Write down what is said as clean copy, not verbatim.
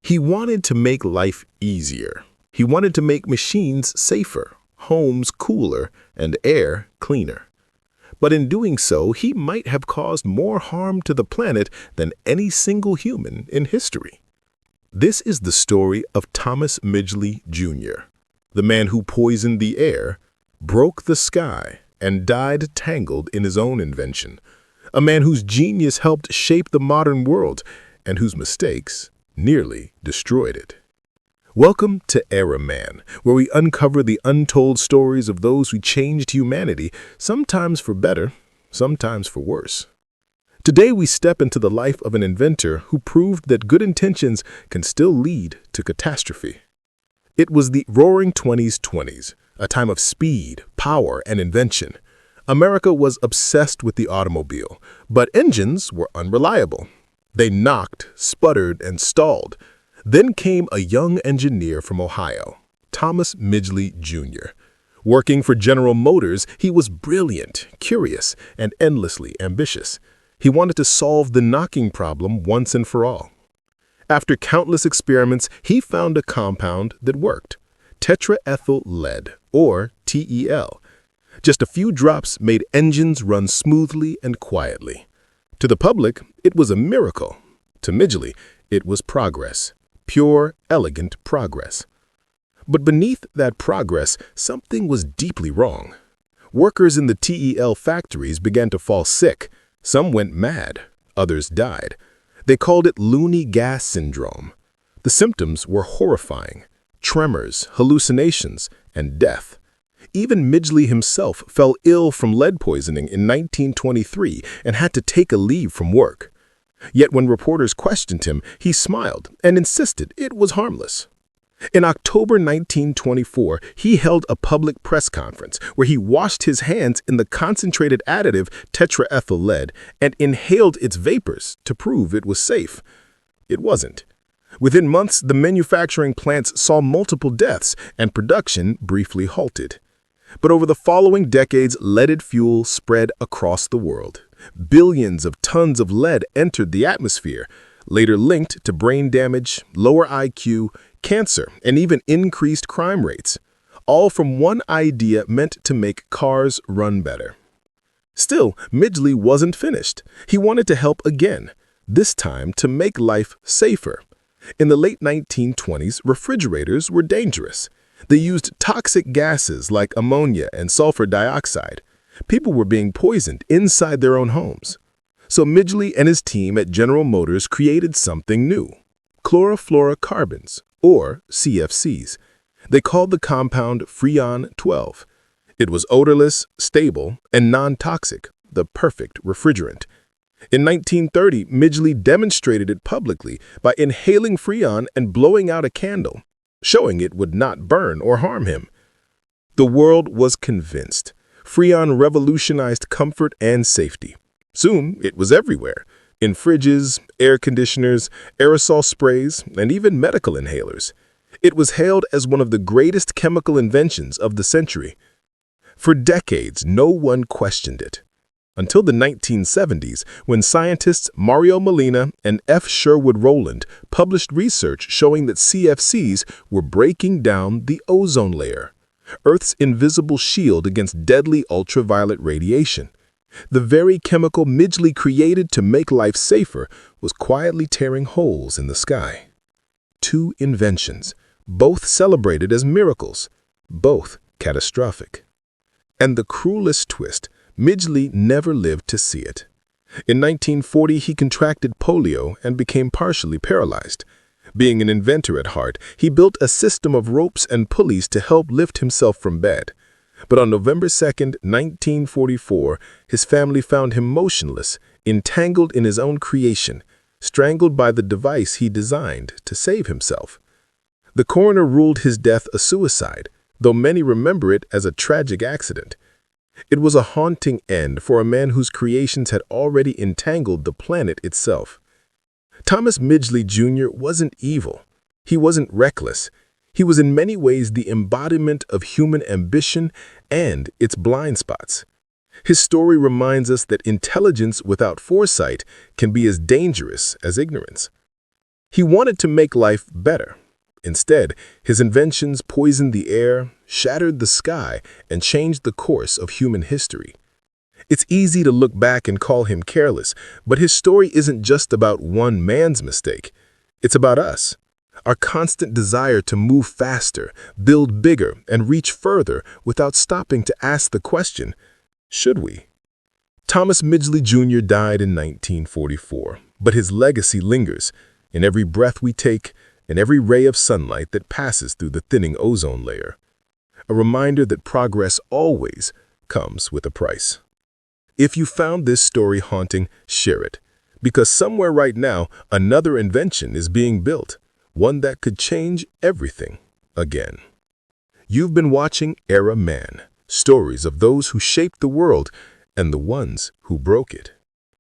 He wanted to make life easier. He wanted to make machines safer, homes cooler, and air cleaner. But in doing so, he might have caused more harm to the planet than any single human in history. This is the story of Thomas Midgley Jr., the man who poisoned the air, broke the sky, and died tangled in his own invention. A man whose genius helped shape the modern world and whose mistakes nearly destroyed it. Welcome to Era Man, where we uncover the untold stories of those who changed humanity, sometimes for better, sometimes for worse. Today we step into the life of an inventor who proved that good intentions can still lead to catastrophe. It was the Roaring 20s, a time of speed, power, and invention. America was obsessed with the automobile, but engines were unreliable. They knocked, sputtered, and stalled. Then came a young engineer from Ohio, Thomas Midgley Jr. Working for General Motors, he was brilliant, curious, and endlessly ambitious. He wanted to solve the knocking problem once and for all. After countless experiments, he found a compound that worked: tetraethyl lead, or TEL. Just a few drops made engines run smoothly and quietly. To the public, it was a miracle. To Midgley, it was progress. Pure, elegant progress. But beneath that progress, something was deeply wrong. Workers in the TEL factories began to fall sick. Some went mad. Others died. They called it loony gas syndrome. The symptoms were horrifying: tremors, hallucinations, and death. Even Midgley himself fell ill from lead poisoning in 1923 and had to take a leave from work. Yet when reporters questioned him, he smiled and insisted it was harmless. In October 1924, he held a public press conference where he washed his hands in the concentrated additive tetraethyl lead and inhaled its vapors to prove it was safe. It wasn't. Within months, the manufacturing plants saw multiple deaths and production briefly halted. But over the following decades, leaded fuel spread across the world. Billions of tons of lead entered the atmosphere, later linked to brain damage, lower IQ, cancer, and even increased crime rates, all from one idea meant to make cars run better. Still, Midgley wasn't finished. He wanted to help again, this time to make life safer. In the late 1920s, refrigerators were dangerous. They used toxic gases like ammonia and sulfur dioxide. People were being poisoned inside their own homes. So Midgley and his team at General Motors created something new: chlorofluorocarbons, or CFCs. They called the compound Freon 12. It was odorless, stable, and non-toxic, the perfect refrigerant. In 1930, Midgley demonstrated it publicly by inhaling Freon and blowing out a candle, showing it would not burn or harm him. The world was convinced. Freon revolutionized comfort and safety. Soon, it was everywhere, in fridges, air conditioners, aerosol sprays, and even medical inhalers. It was hailed as one of the greatest chemical inventions of the century. For decades, no one questioned it. Until the 1970s, when scientists Mario Molina and F. Sherwood Rowland published research showing that CFCs were breaking down the ozone layer, Earth's invisible shield against deadly ultraviolet radiation. The very chemical Midgley created to make life safer was quietly tearing holes in the sky. Two inventions, both celebrated as miracles, both catastrophic. And the cruelest twist, Midgley never lived to see it. In 1940, he contracted polio and became partially paralyzed. Being an inventor at heart, he built a system of ropes and pulleys to help lift himself from bed. But on November 2, 1944, his family found him motionless, entangled in his own creation, strangled by the device he designed to save himself. The coroner ruled his death a suicide, though many remember it as a tragic accident. It was a haunting end for a man whose creations had already entangled the planet itself. Thomas Midgley Jr. wasn't evil. He wasn't reckless. He was in many ways the embodiment of human ambition and its blind spots. His story reminds us that intelligence without foresight can be as dangerous as ignorance. He wanted to make life better. Instead, his inventions poisoned the air, shattered the sky, and changed the course of human history. It's easy to look back and call him careless, but his story isn't just about one man's mistake. It's about us. Our constant desire to move faster, build bigger, and reach further without stopping to ask the question, should we? Thomas Midgley Jr. died in 1944, but his legacy lingers in every breath we take and every ray of sunlight that passes through the thinning ozone layer. A reminder that progress always comes with a price. If you found this story haunting, share it, because somewhere right now, another invention is being built, one that could change everything again. You've been watching Era Man, stories of those who shaped the world and the ones who broke it.